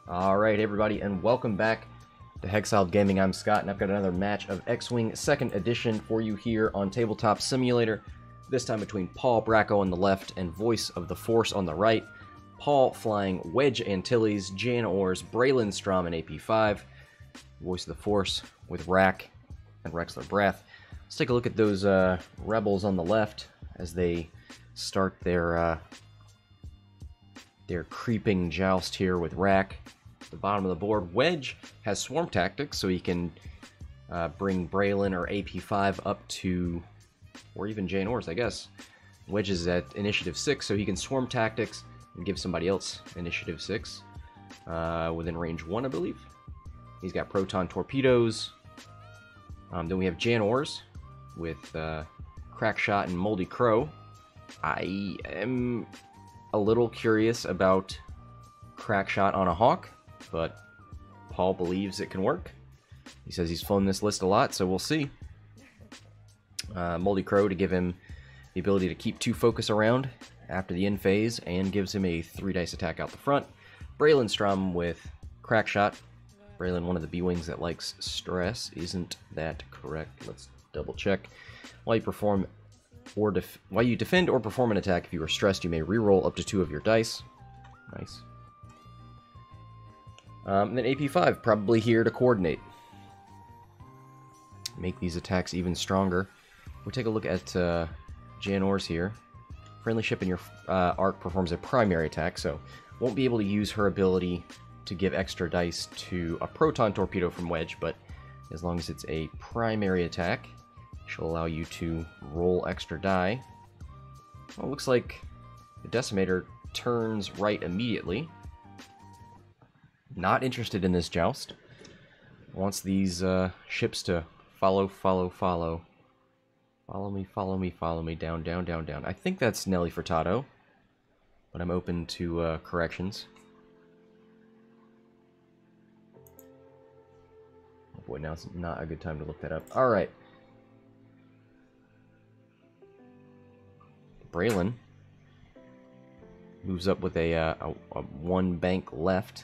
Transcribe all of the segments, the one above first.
Alright everybody, and welcome back to Hexiled Gaming. I'm Scott, and I've got another match of X-Wing 2nd Edition for you here on Tabletop Simulator. This time between Paul-Bracko on the left and VoiceOfTheForce on the right. Paul flying Wedge Antilles, Jan Ors, Braylen, Stramm, and AP5. Voice of the Force with Rack and Rexler Brath. Let's take a look at those rebels on the left as they start their creeping joust here with Rack. The bottom of the board, Wedge has swarm tactics, so he can bring Braylen or AP5 up to, or even Jan Ors, I guess. Wedge is at initiative 6, so he can swarm tactics and give somebody else initiative 6 within range 1, I believe. He's got proton torpedoes. Then we have Jan Ors with Crackshot and Moldy Crow. I am a little curious about Crackshot on a Hawk, but Paul believes it can work. He says he's flown this list a lot, so we'll see. Moldy Crow to give him the ability to keep 2 focus around after the end phase, and gives him a 3-dice attack out the front. Braylen Stramm with Crackshot. Braylen, one of the B-Wings that likes stress. Isn't that correct? Let's double check. While you defend or perform an attack, if you are stressed, you may reroll up to 2 of your dice. Nice. And then AP5, probably here to coordinate. Make these attacks even stronger. We'll take a look at Jan Ors here. Friendly ship in your arc performs a primary attack, so won't be able to use her ability to give extra dice to a proton torpedo from Wedge, but as long as it's a primary attack, she'll allow you to roll extra die. Well, it looks like the Decimator turns right immediately. Not interested in this joust. Wants these ships to follow. Follow me, down. I think that's Nelly Furtado, but I'm open to corrections. Oh boy, now it's not a good time to look that up. Alright. Braylen moves up with a 1 bank left,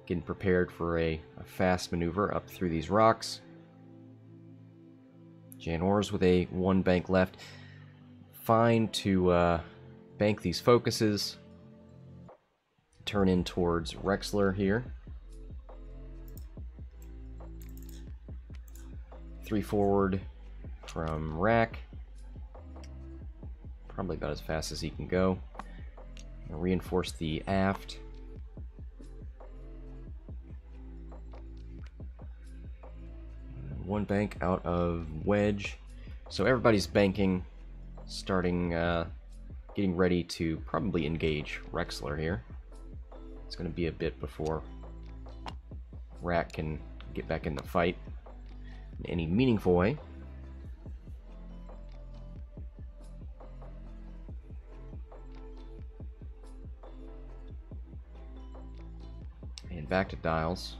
getting prepared for a fast maneuver up through these rocks. Jan Ors with a 1 bank left. Fine to bank these focuses. Turn in towards Rexler here. 3 forward from Rack. Probably about as fast as he can go. Reinforce the aft. One bank out of Wedge. So everybody's banking, starting, getting ready to probably engage Rexler here. It's going to be a bit before Rack can get back in the fight in any meaningful way. And back to dials.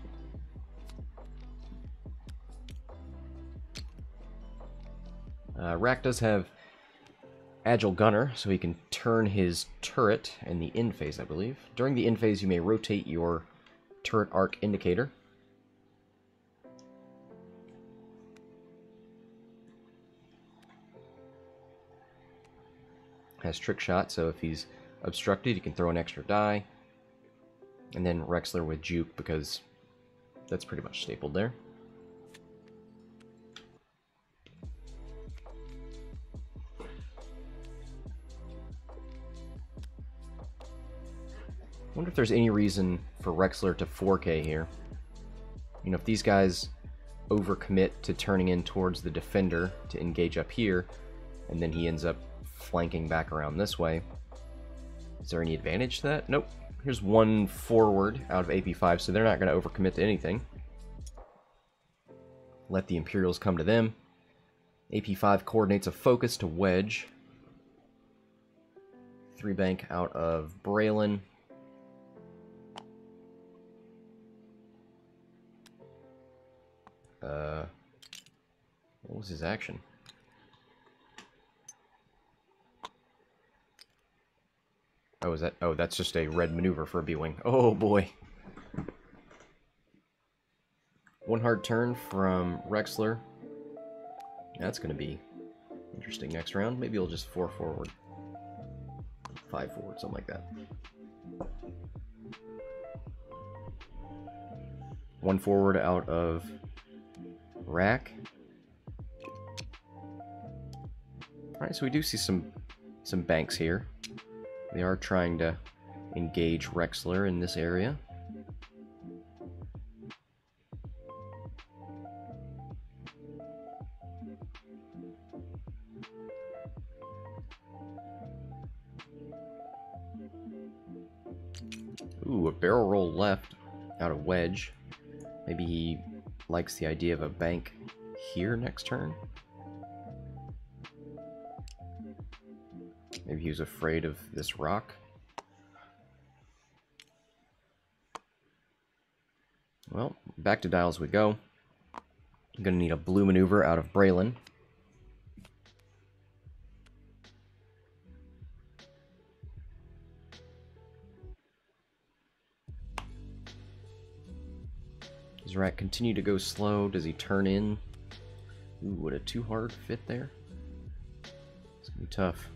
Rack does have Agile Gunner, so he can turn his turret in the end phase, I believe. During the end phase, you may rotate your turret arc indicator. Has Trick Shot, so if he's obstructed, you can throw an extra die. And then Rexler with Juke, because that's pretty much stapled there. I wonder if there's any reason for Rexler to 4K here. You know, if these guys overcommit to turning in towards the defender to engage up here, and then he ends up flanking back around this way, is there any advantage to that? Nope. Here's 1 forward out of AP5, so they're not going to overcommit to anything. Let the Imperials come to them. AP5 coordinates a focus to Wedge. 3 bank out of Braylen. What was his action? Oh, is that? Oh, that's just a red maneuver for a B-Wing. Oh boy. One hard turn from Rexler. That's going to be interesting next round. Maybe he'll just 4 forward. 5 forward, something like that. 1 forward out of Rack. Alright, so we do see some banks here. They are trying to engage Rexler in this area. Ooh, a barrel roll left out of Wedge. Maybe he likes the idea of a bank here next turn. Maybe he was afraid of this rock. Well, back to dials we go. I'm going to need a blue maneuver out of Braylen. Does Rat continue to go slow? Does he turn in? Ooh, would a too hard fit there? It's going to be tough.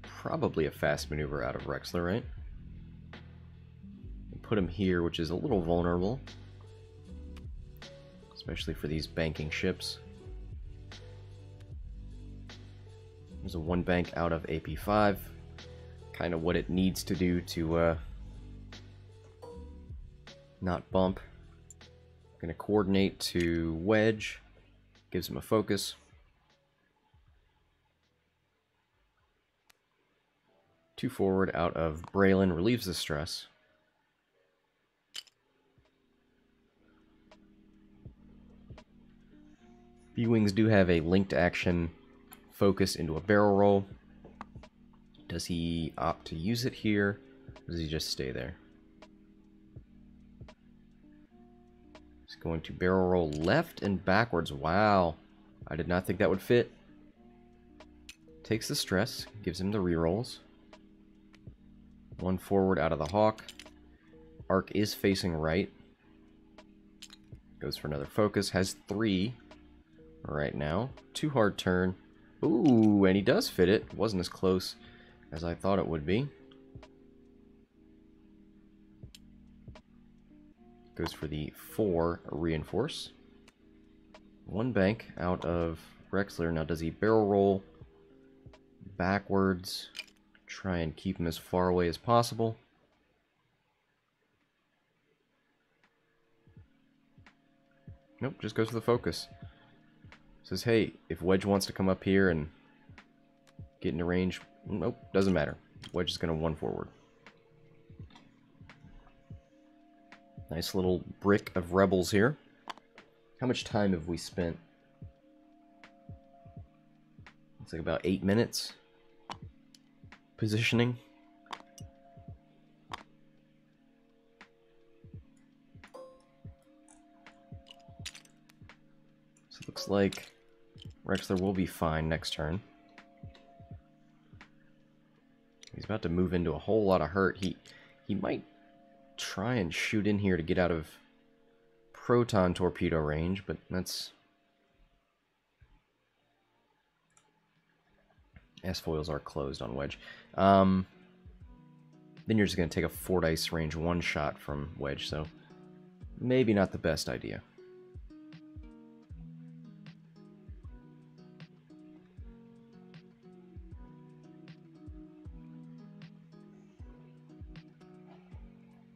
Probably a fast maneuver out of Rexler, right? Put him here, which is a little vulnerable. Especially for these banking ships. There's a 1 bank out of AP5. Kind of what it needs to do to not bump. Gonna coordinate to Wedge. Gives him a focus. 2 forward out of Braylen, relieves the stress. B-Wings do have a linked action focus into a barrel roll. Does he opt to use it here, or does he just stay there? He's going to barrel roll left and backwards. Wow, I did not think that would fit. Takes the stress, gives him the rerolls. 1 forward out of the Hawk. Arc is facing right. Goes for another focus. Has 3 right now. 2 hard turn. Ooh, and he does fit it. Wasn't as close as I thought it would be. Goes for the 4 reinforce. 1 bank out of Rexler. Now does he barrel roll backwards? Try and keep him as far away as possible. Nope, just goes for the focus. Says, hey, if Wedge wants to come up here and get into range, nope, doesn't matter. Wedge is going to 1 forward. Nice little brick of rebels here. How much time have we spent? It's like about 8 minutes. Positioning. So it looks like Rexler will be fine next turn. He's about to move into a whole lot of hurt. He might try and shoot in here to get out of proton torpedo range, but that's... S-foils are closed on Wedge. Then you're just going to take a 4 dice range 1 shot from Wedge, so maybe not the best idea.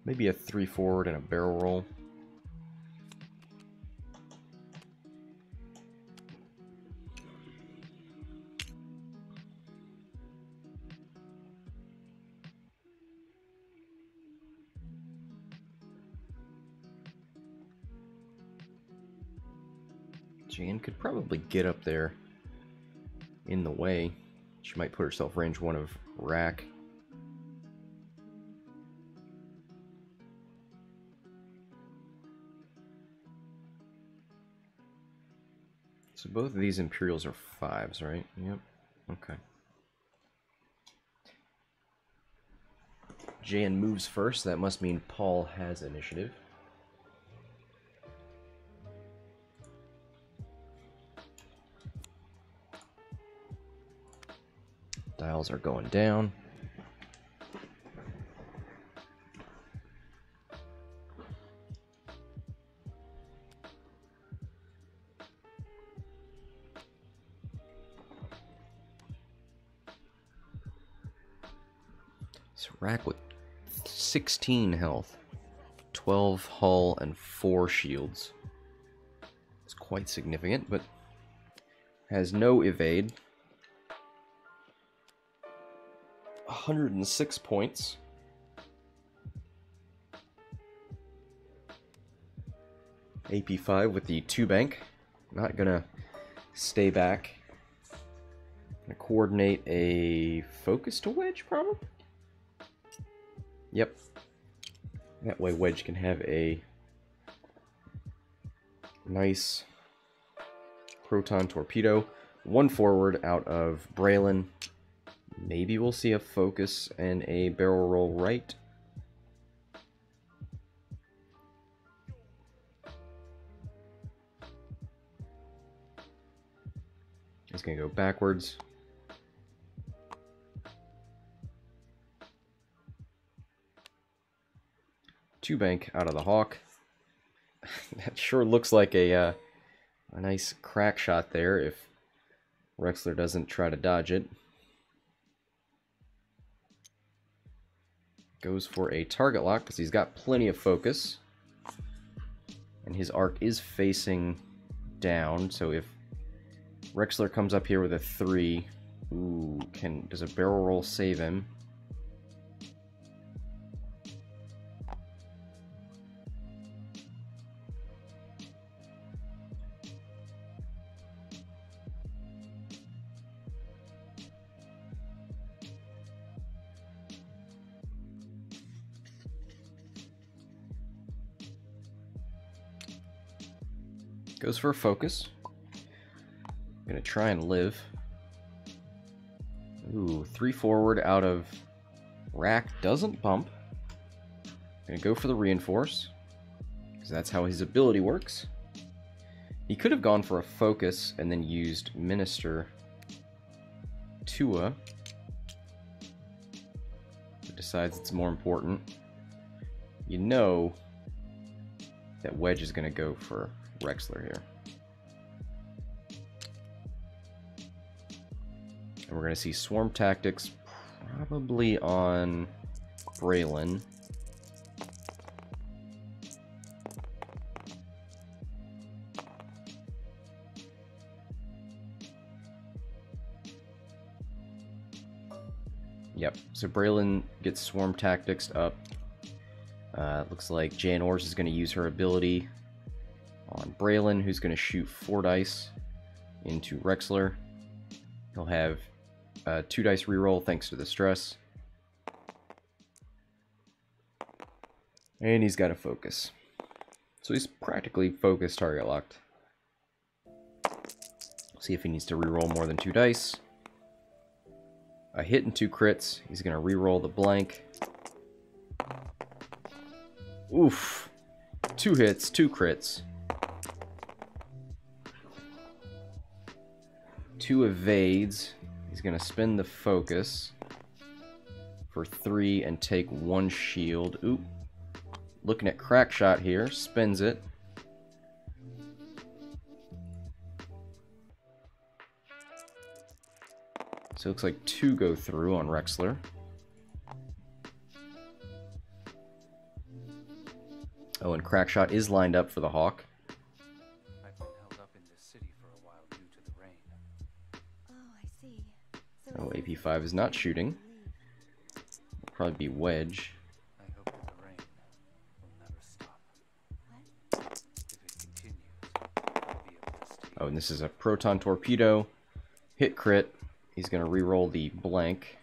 Maybe a 3 forward and a barrel roll. Jan could probably get up there in the way. She might put herself range 1 of Rack. So both of these Imperials are 5s, right? Yep. Okay. Jan moves first. That must mean Paul has initiative. Dials are going down. So Rack with 16 health, 12 hull, and 4 shields. It's quite significant, but has no evade. 106 points. AP5 with the 2 bank. Not gonna stay back. Gonna coordinate a focus to Wedge, probably? Yep. That way Wedge can have a nice proton torpedo. 1 forward out of Braylen. Maybe we'll see a focus and a barrel roll right. He's going to go backwards. Two bank out of the Hawk. That sure looks like a nice crack shot there if Rexler doesn't try to dodge it. Goes for a target lock because he's got plenty of focus. And his arc is facing down, so if Rexler comes up here with a 3, ooh, does a barrel roll save him? Goes for a focus. Gonna try and live. Ooh, 3 forward out of Rack doesn't bump. Gonna go for the reinforce, because that's how his ability works. He could have gone for a focus and then used Minister Tua. But decides it's more important. You know that Wedge is gonna go for Rexler here. And we're going to see swarm tactics probably on Braylen. Yep, so Braylen gets swarm tactics up. Looks like Jan Ors is going to use her ability on Braylen, who's going to shoot 4 dice into Rexler. He'll have 2 dice reroll thanks to the stress. And he's got a focus. So he's practically focus target locked. See if he needs to reroll more than 2 dice. A hit and 2 crits. He's going to reroll the blank. Oof. 2 hits, 2 crits. 2 evades. He's going to spend the focus for 3 and take 1 shield. Oop. Looking at crack shot here. Spends it. So it looks like 2 go through on Rexler. Oh, and crack shot is lined up for the Hawk. Oh, AP5 is not shooting. It'll probably be Wedge. I hope that the rain will never stop. If it continues, I'll be able to stay. Oh, and this is a proton torpedo. Hit crit. He's going to reroll the blank.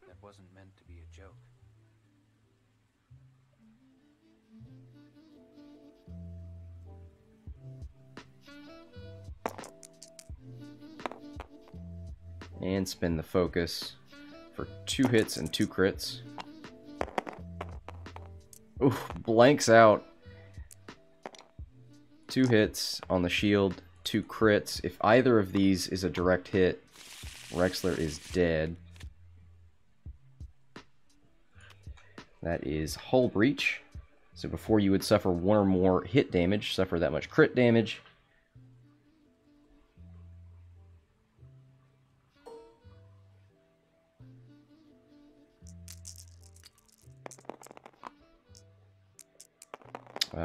That wasn't meant to be a joke. And spin the focus for 2 hits and 2 crits. Ooh, blanks out. 2 hits on the shield, 2 crits. If either of these is a direct hit, Rexler is dead. That is hull breach. So before you would suffer 1 or more hit damage, suffer that much crit damage.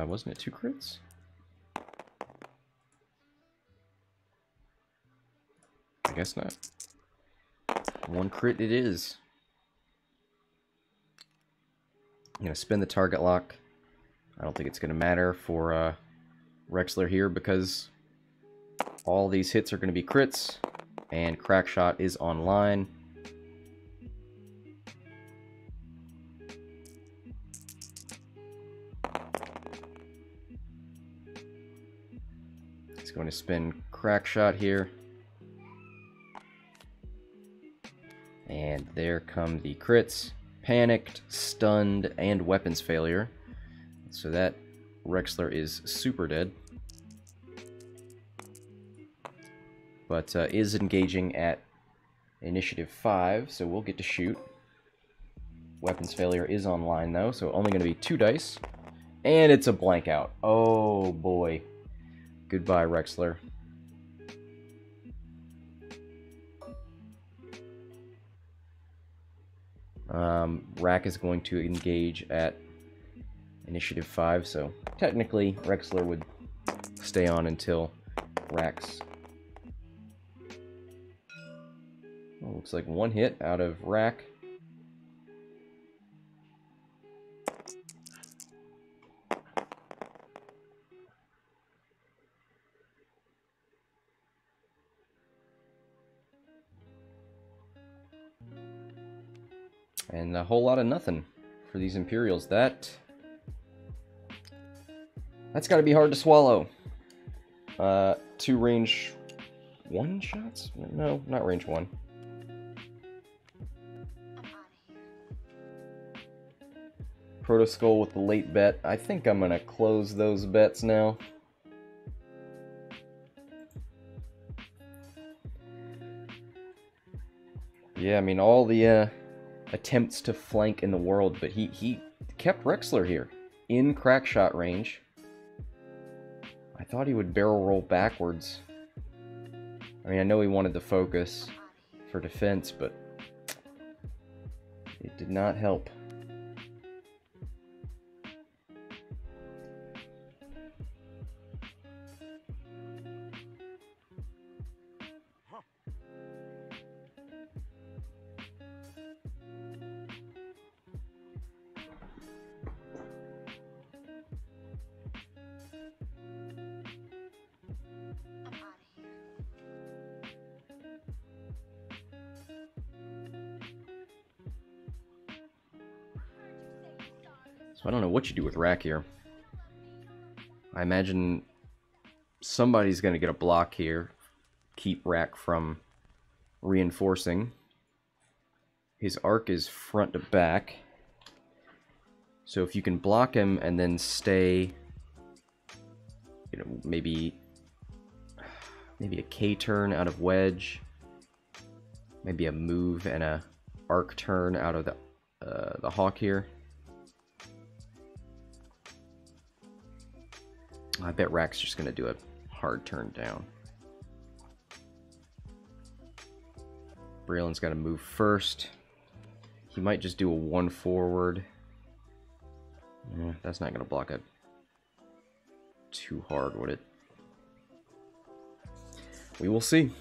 Wasn't it 2 crits? I guess not. 1 crit it is. I'm going to spin the target lock. I don't think it's going to matter for Rexler here because all these hits are going to be crits, and crack shot is online. He's going to spin crack shot here. And there come the crits. Panicked, stunned, and weapons failure. So that Rexler is super dead. But is engaging at initiative 5, so we'll get to shoot. Weapons failure is online though, so only going to be 2 dice. And it's a blank out. Oh boy. Goodbye, Rexler. Rack is going to engage at initiative 5, so technically Rexler would stay on until Rack's. Oh, looks like 1 hit out of Rack. And a whole lot of nothing for these Imperials. That's got to be hard to swallow. 2 range 1 shots? No, not range 1. Protoskull with the late bet. I think I'm going to close those bets now. Yeah, I mean, all the attempts to flank in the world, but he kept Rexler here in crack shot range. I thought he would barrel roll backwards. I mean, I know he wanted the focus for defense, but it did not help. So I don't know what you do with Rack here. I imagine somebody's going to get a block here. Keep Rack from reinforcing. His arc is front to back. So if you can block him and then stay, you know, maybe a K turn out of Wedge. Maybe a move and a arc turn out of the Hawk here. I bet Rack's just going to do a hard turn down. Braylen's got to move first. He might just do a 1 forward. Yeah, that's not going to block it too hard, would it? We will see.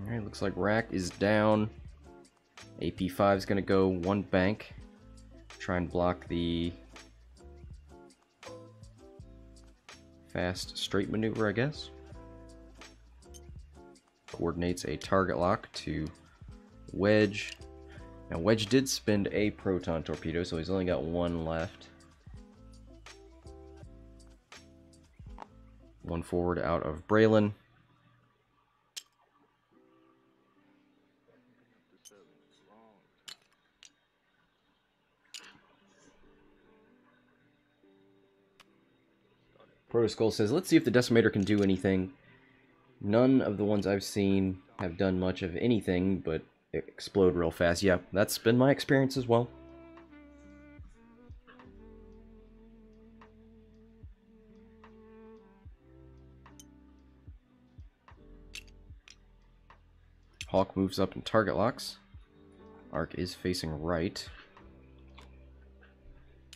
Alright, looks like Rack is down. AP5 is going to go one bank. Try and block the fast straight maneuver, I guess. Coordinates a target lock to Wedge. Now Wedge did spend a proton torpedo, so he's only got one left. One forward out of Braylen. Protoskull says, let's see if the decimator can do anything. None of the ones I've seen have done much of anything but explode real fast. Yeah, that's been my experience as well. Hawk moves up and target locks. Arc is facing right.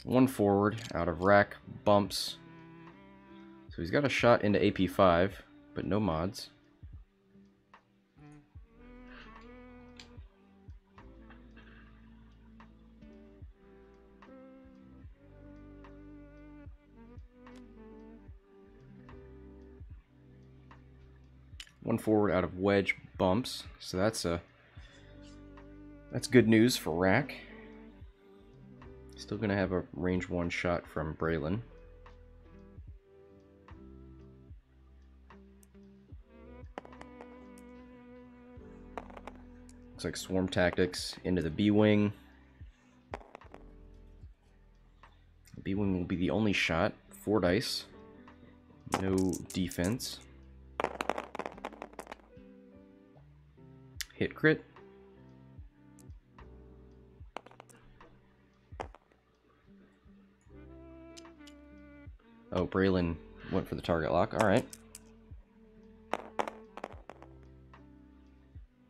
One forward out of Rack, bumps. So he's got a shot into AP5, but no mods. One forward out of Wedge, bumps. So that's good news for Rack. Still gonna have a range 1 shot from Braylen. Looks like swarm tactics into the B-wing. The B-wing will be the only shot. 4 dice. No defense. Hit crit. Oh, Braylen went for the target lock. Alright.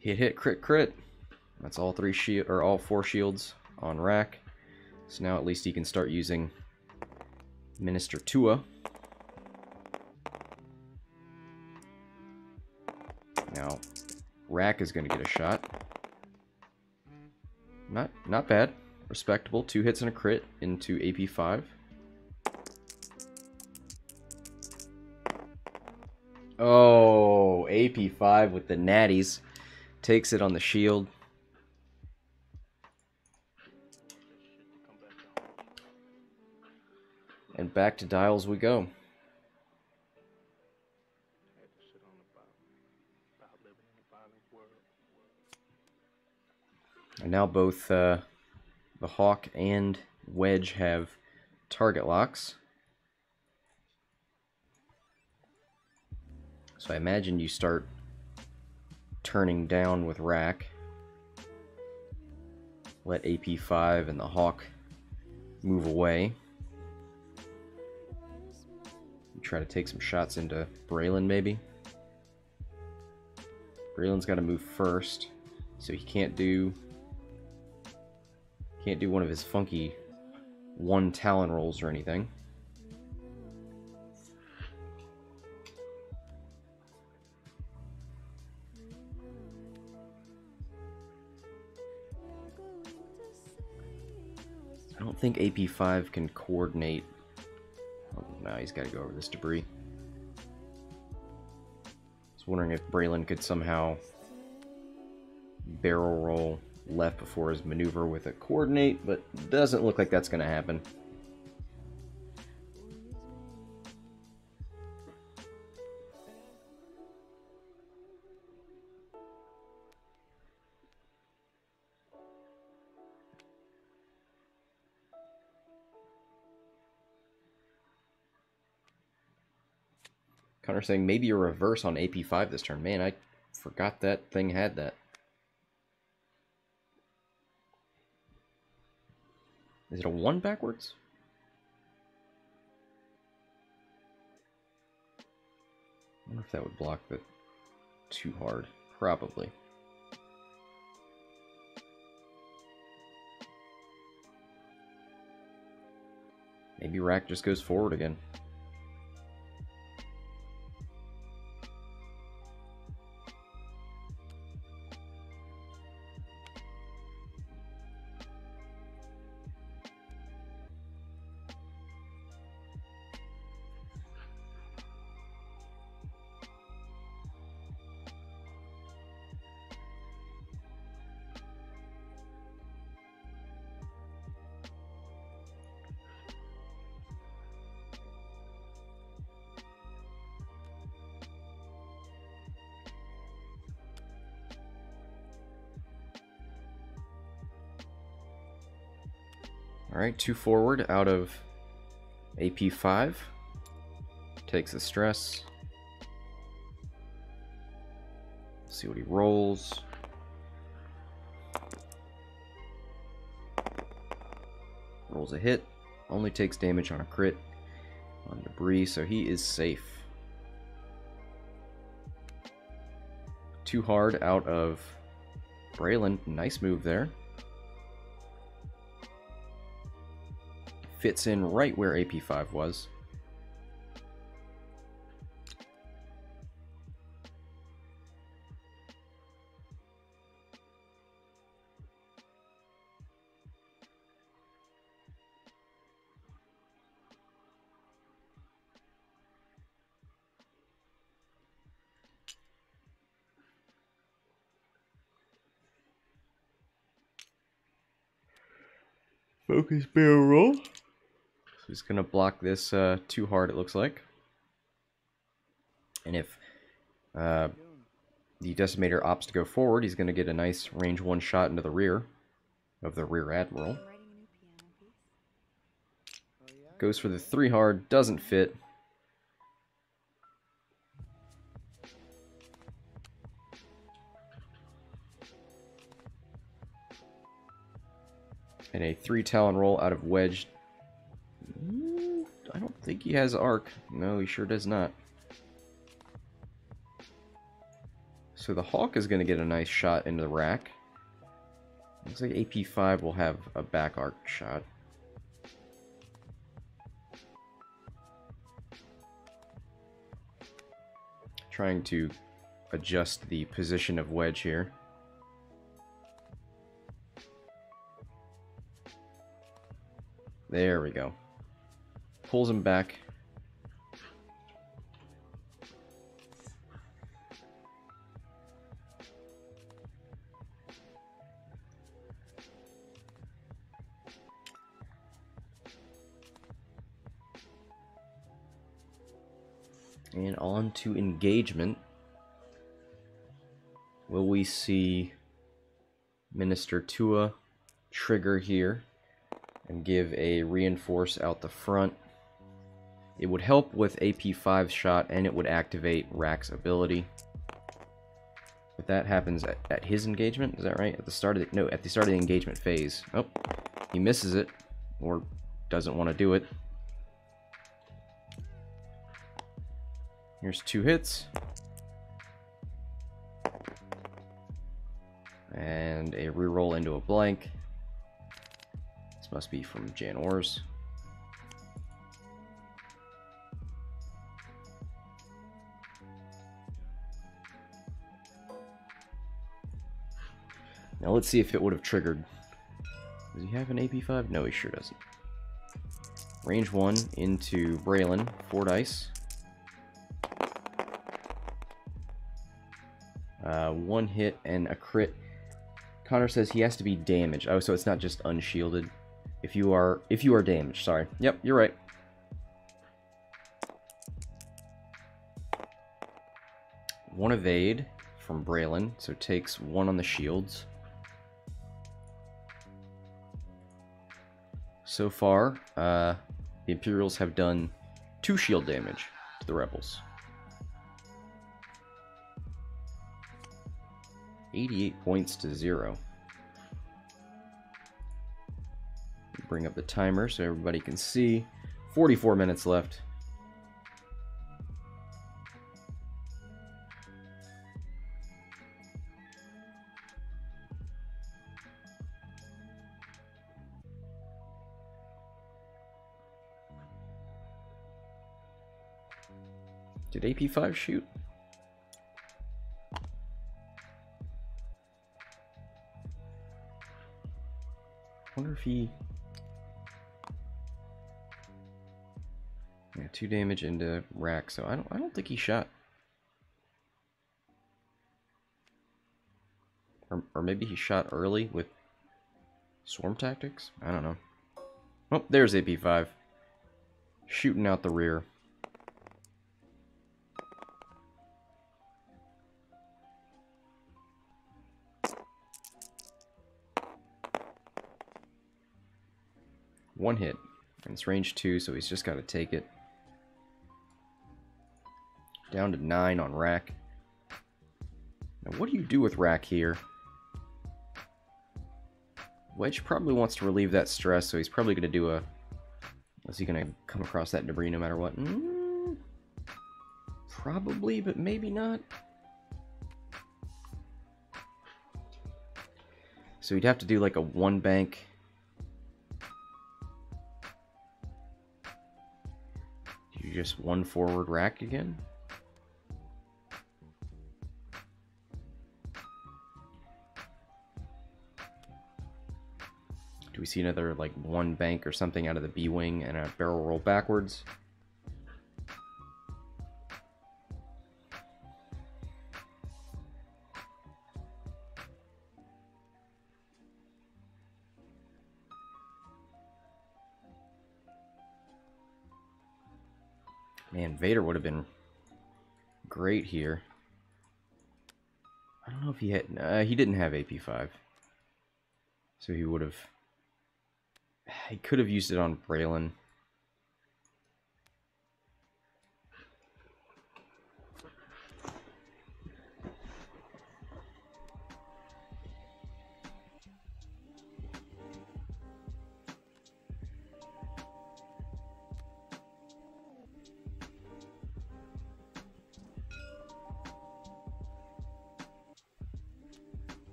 Hit, crit, crit. That's all 4 shields on Rack. So now at least he can start using Minister Tua. Now, Rack is going to get a shot. Not bad. Respectable. 2 hits and a crit into AP5. Oh, AP5 with the natties. Takes it on the shield. And back to dials we go. And now both the Hawk and Wedge have target locks. So I imagine you start turning down with Rack. Let AP5 and the Hawk move away. You try to take some shots into Braylen, maybe. Braylen's got to move first, so he can't do one of his funky 1 Talon rolls or anything. I don't think AP5 can coordinate. Oh, no, he's got to go over this debris. I was wondering if Braylen could somehow barrel roll left before his maneuver with a coordinate, but doesn't look like that's going to happen. Connor saying maybe a reverse on AP5 this turn. Man, I forgot that thing had that. Is it a 1 backwards? I wonder if that would block the too hard. Probably. Maybe Rack just goes forward again. Alright, 2 forward out of AP5. Takes the stress. See what he rolls. Rolls a hit. Only takes damage on a crit. On debris, so he is safe. 2 hard out of Braylen. Nice move there. Fits in right where AP5 was. Focus barrel roll. So he's going to block this 2 hard, it looks like. And if the Decimator opts to go forward, he's going to get a nice range 1 shot into the rear of the rear Admiral. Goes for the 3 hard, doesn't fit. And a 3 Talon roll out of Wedge. I don't think he has arc. No, he sure does not. So the Hawk is going to get a nice shot into the rack. Looks like AP5 will have a back arc shot. Trying to adjust the position of Wedge here. There we go. Pulls him back. And on to engagement. Will we see Minister Tua trigger here and give a reinforce out the front? It would help with AP5's shot, and it would activate Rack's ability. But that happens at his engagement, is that right? At the start of the, no, at the start of the engagement phase. Oh, he misses it, or doesn't want to do it. Here's 2 hits. And a reroll into a blank. This must be from Janors. Now let's see if it would have triggered. Does he have an AP5? No, he sure doesn't. Range 1 into Braylen, 4 dice. 1 hit and a crit. Connor says he has to be damaged. Oh, so it's not just unshielded. If you are damaged, sorry. Yep, you're right. One evade from Braylen, so takes 1 on the shields. So far, the Imperials have done 2 shield damage to the Rebels. 88 points to 0. Bring up the timer so everybody can see. 44 minutes left. Did AP5 shoot? I wonder if he... Yeah, 2 damage into Rack, so I don't think he shot. Or maybe he shot early with swarm tactics? I don't know. Oh, there's AP5. Shooting out the rear. One hit. And it's range 2, so he's just got to take it. Down to 9 on Rack. Now, what do you do with Rack here? Wedge probably wants to relieve that stress, so he's probably going to do a... Is he going to come across that debris no matter what? Probably, but maybe not. So he'd have to do like a 1 bank. You just 1 forward Rack again? Do we see another like 1 bank or something out of the B wing and a barrel roll backwards? Man, Vader would have been great here. I don't know if he had... he didn't have AP5. So he would have... He could have used it on Braylen.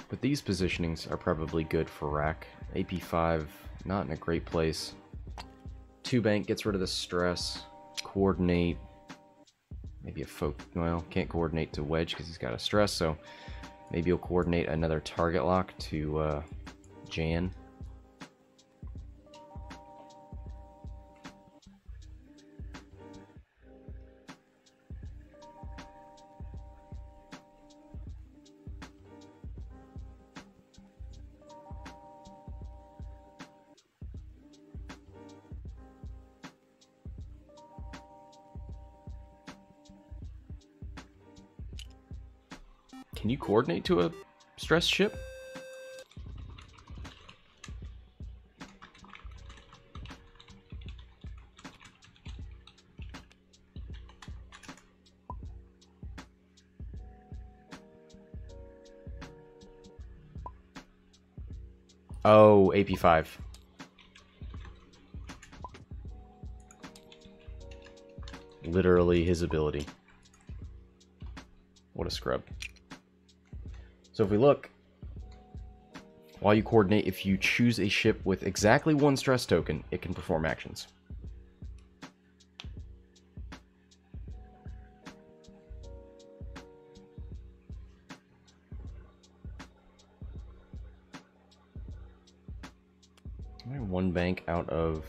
But these positionings are probably good for Rack. AP5, not in a great place. 2 bank gets rid of the stress. Coordinate. Maybe a well, can't coordinate to Wedge because he's got a stress, so maybe he'll coordinate another target lock to Jan. Can you coordinate to a stress ship? Oh, AP5. Literally his ability. What a scrub. So if we look, while you coordinate, if you choose a ship with exactly 1 stress token, it can perform actions. All right, 1 bank out of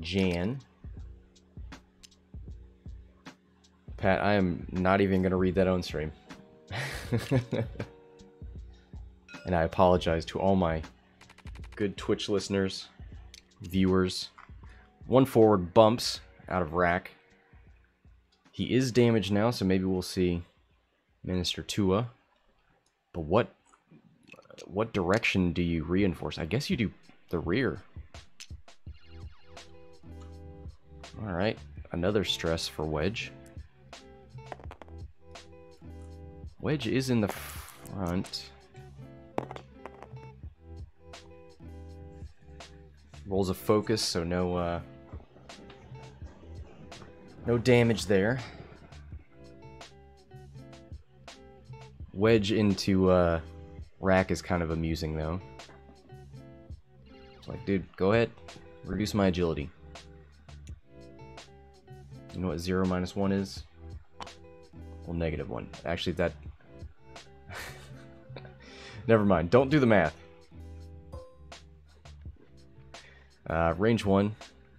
Jan. Pat, I am not even going to read that on stream. And I apologize to all my good Twitch listeners, viewers. 1 forward bumps out of Rack. He is damaged now, so maybe we'll see Minister Tua. But what direction do you reinforce? I guess you do the rear. Alright, another stress for Wedge. Wedge is in the front. Rolls a focus, so no damage there. Wedge into Rack is kind of amusing, though. It's like, dude, go ahead. Reduce my agility. You know what 0 minus 1 is? Well, -1. Actually, that... Never mind. Don't do the math. Range 1.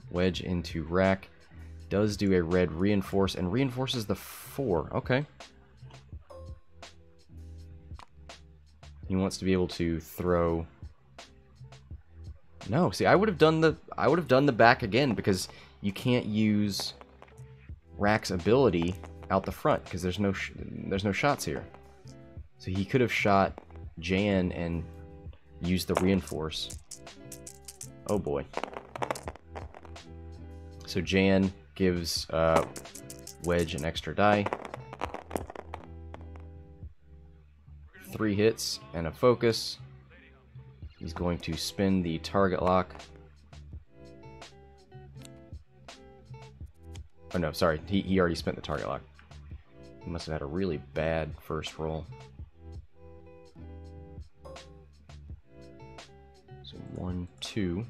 Wedge into Rack. Does do a red reinforce and reinforces the 4. Okay. He wants to be able to throw... No, see, I would have done the back again because you can't use Rack's ability out the front because there's no shots here. So he could have shot Jan and use the reinforce. Oh boy. So Jan gives Wedge an extra die. 3 hits and a focus. He's going to spin the target lock. Oh no, sorry, he already spent the target lock. He must have had a really bad first roll. So 1, 2.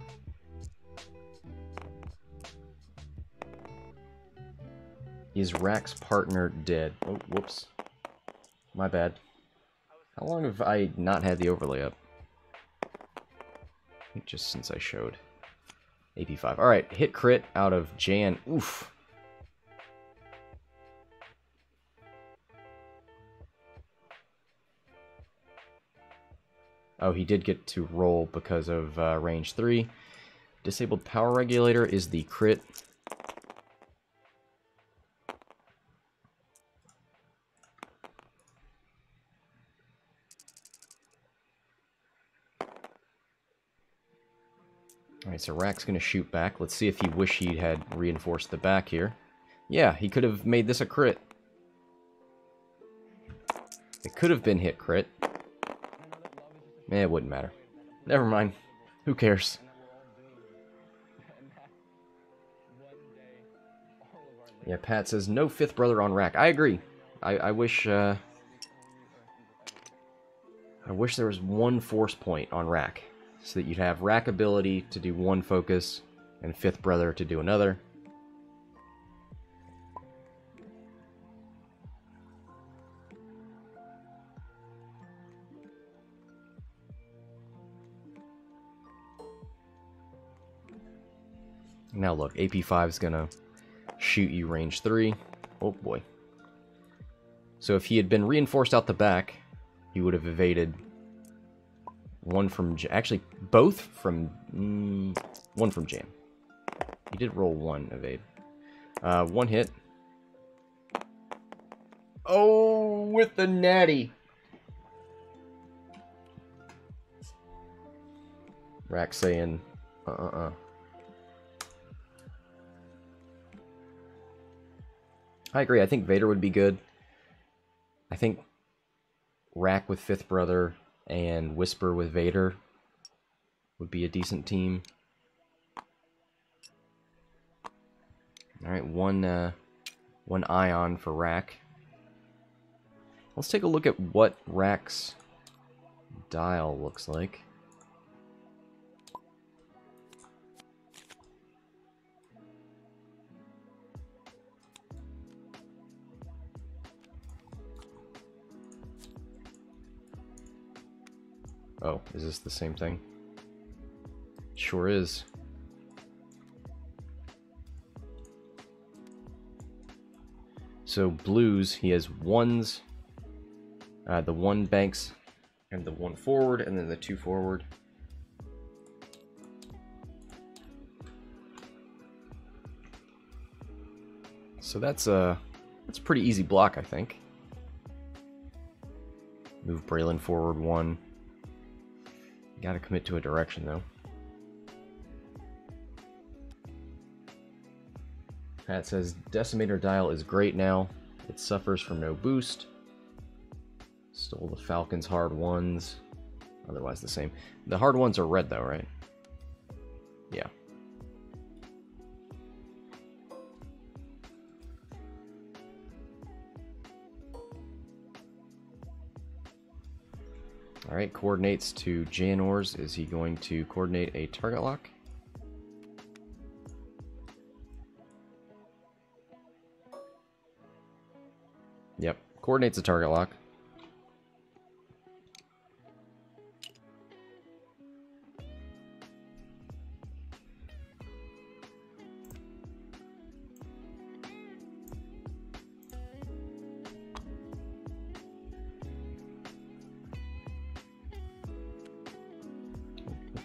Is Rack's partner dead? Oh, whoops. My bad. How long have I not had the overlay up? I think just since I showed. AP5. Alright, hit crit out of Jan. Oof. Oh, he did get to roll because of range 3. Disabled power regulator is the crit. Alright, so Rack's going to shoot back. Let's see if he wish he had reinforced the back here. Yeah, he could have made this a crit. It could have been hit crit. It wouldn't matter. Never mind. Who cares? Yeah, Pat says, no 5th brother on Rack. I agree. I wish there was one force point on Rack, so that you'd have Rack ability to do one focus, and 5th brother to do another. Now look, AP5 is gonna shoot you range 3. Oh boy. So if he had been reinforced out the back, he would have evaded one from... Actually, both from... one from Jam. He did roll 1 evade. 1 hit. Oh, with the natty! Rack saying, I agree. I think Vader would be good. I think Rack with 5th brother and Whisper with Vader would be a decent team. Alright, one ion for Rack. Let's take a look at what Rack's dial looks like. Oh, is this the same thing? Sure is. So blues, he has 1s, the 1 banks, and the 1 forward, and then the 2 forward. So that's a pretty easy block, I think. Move Braylen forward 1. Gotta commit to a direction, though. Pat says, Decimator dial is great now. It suffers from no boost. Stole the Falcon's hard 1s. Otherwise the same. The hard 1s are red, though, right? Yeah. Alright, coordinates to Janors. Is he going to coordinate a target lock? Yep, coordinates a target lock.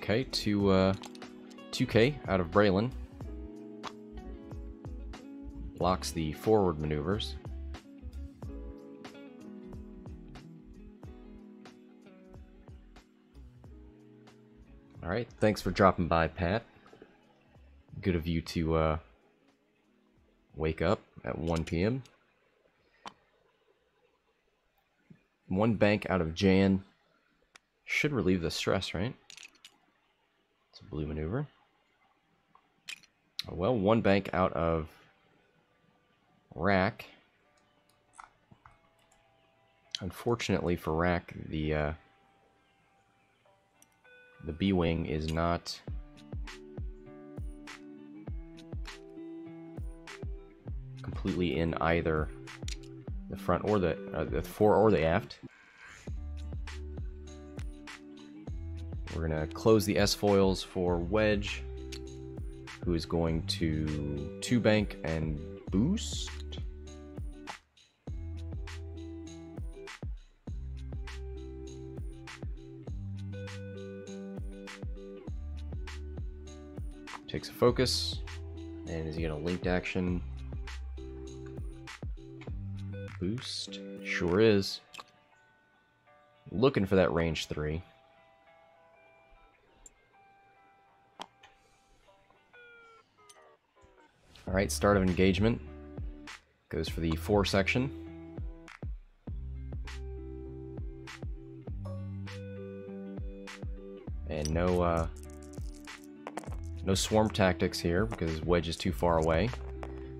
Okay, 2K out of Braylen. Blocks the forward maneuvers. Alright, thanks for dropping by, Pat. Good of you to wake up at 1 p.m. One bank out of Jan should relieve the stress, right? It's a blue maneuver. Oh, well, one bank out of Rack. Unfortunately for Rack, the B-wing is not completely in either the front or the fore or the aft. We're gonna close the S-foils for Wedge, who is going to 2-bank and boost. Takes a focus, and is he gonna linked action? Boost? Sure is. Looking for that range 3. Alright, start of engagement. Goes for the 4 section. And no swarm tactics here because Wedge is too far away.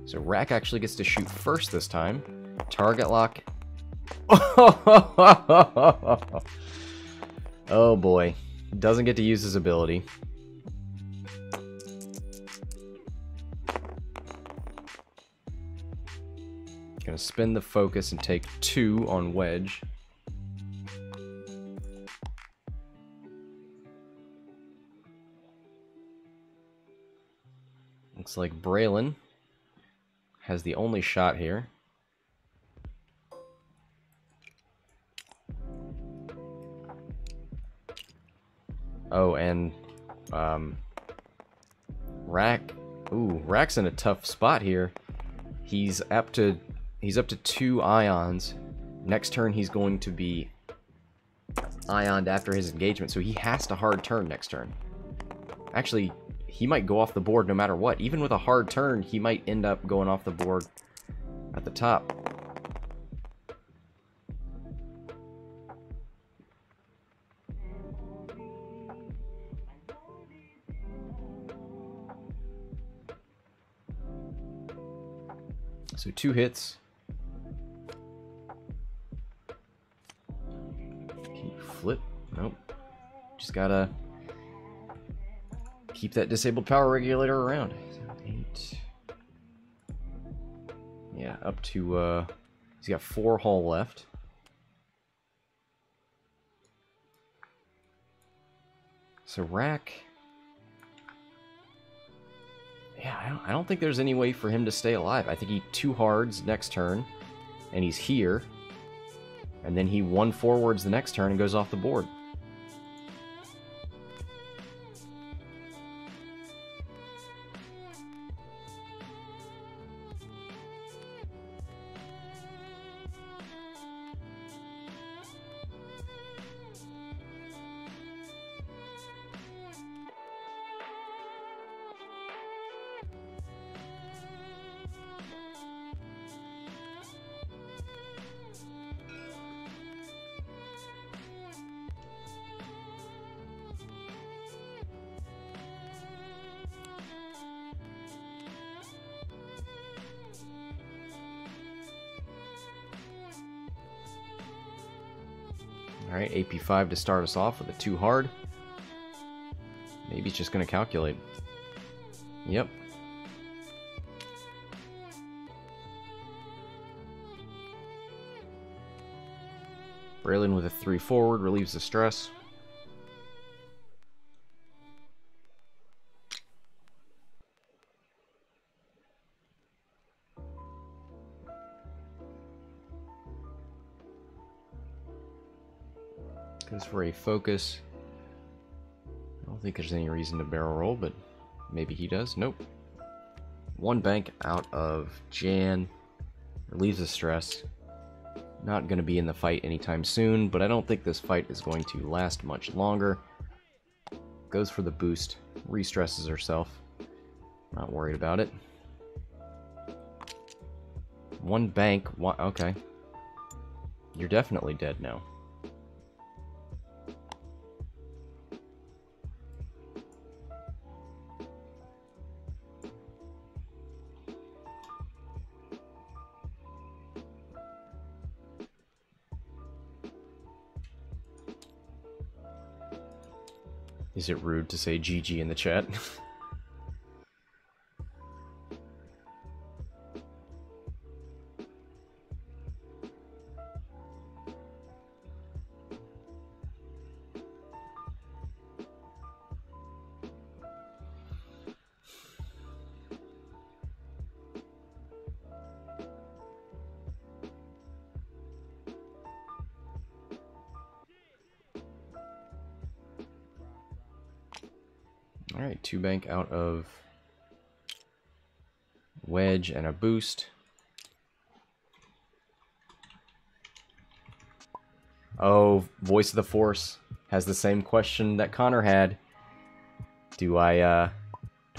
So Rack actually gets to shoot first this time. Target lock. Oh boy. Doesn't get to use his ability. Gonna spin the focus and take 2 on Wedge. Looks like Braylen has the only shot here. Oh, and Rack. Ooh, Rack's in a tough spot here. He's up to 2 ions. Next turn he's going to be ioned after his engagement, so he has to hard turn next turn. Actually, he might go off the board no matter what. Even with a hard turn, he might end up going off the board at the top. So 2 hits. Can you flip? Nope. Just gotta keep that disabled power regulator around. 8. Yeah, up to, he's got 4 hull left. So Rack... Yeah, I don't think there's any way for him to stay alive. I think he 2 hards next turn, and he's here. And then he 1 forwards the next turn and goes off the board. Alright, AP5 to start us off with a 2 hard. Maybe it's just going to calculate. Yep. Braylen with a 3 forward relieves the stress. Goes for a focus. I don't think there's any reason to barrel roll, but maybe he does. Nope. 1 bank out of Jan. Relieves the stress. Not going to be in the fight anytime soon, but I don't think this fight is going to last much longer. Goes for the boost. Restresses herself. Not worried about it. One bank. Okay. You're definitely dead now. Is it rude to say GG in the chat? Alright, 2 bank out of Wedge and a boost. Oh, Voice of the Force has the same question that Connor had. Do I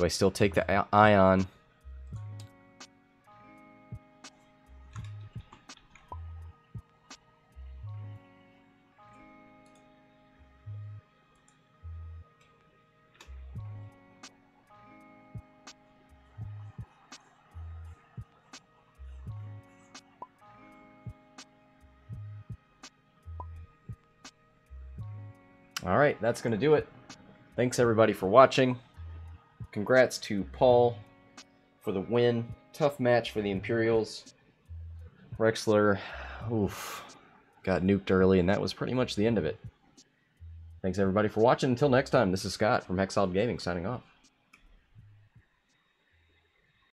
still take the ion? Alright, that's going to do it. Thanks everybody for watching. Congrats to Paul for the win. Tough match for the Imperials. Rexler, oof, got nuked early, and that was pretty much the end of it. Thanks everybody for watching. Until next time, this is Scott from Hexaled Gaming signing off.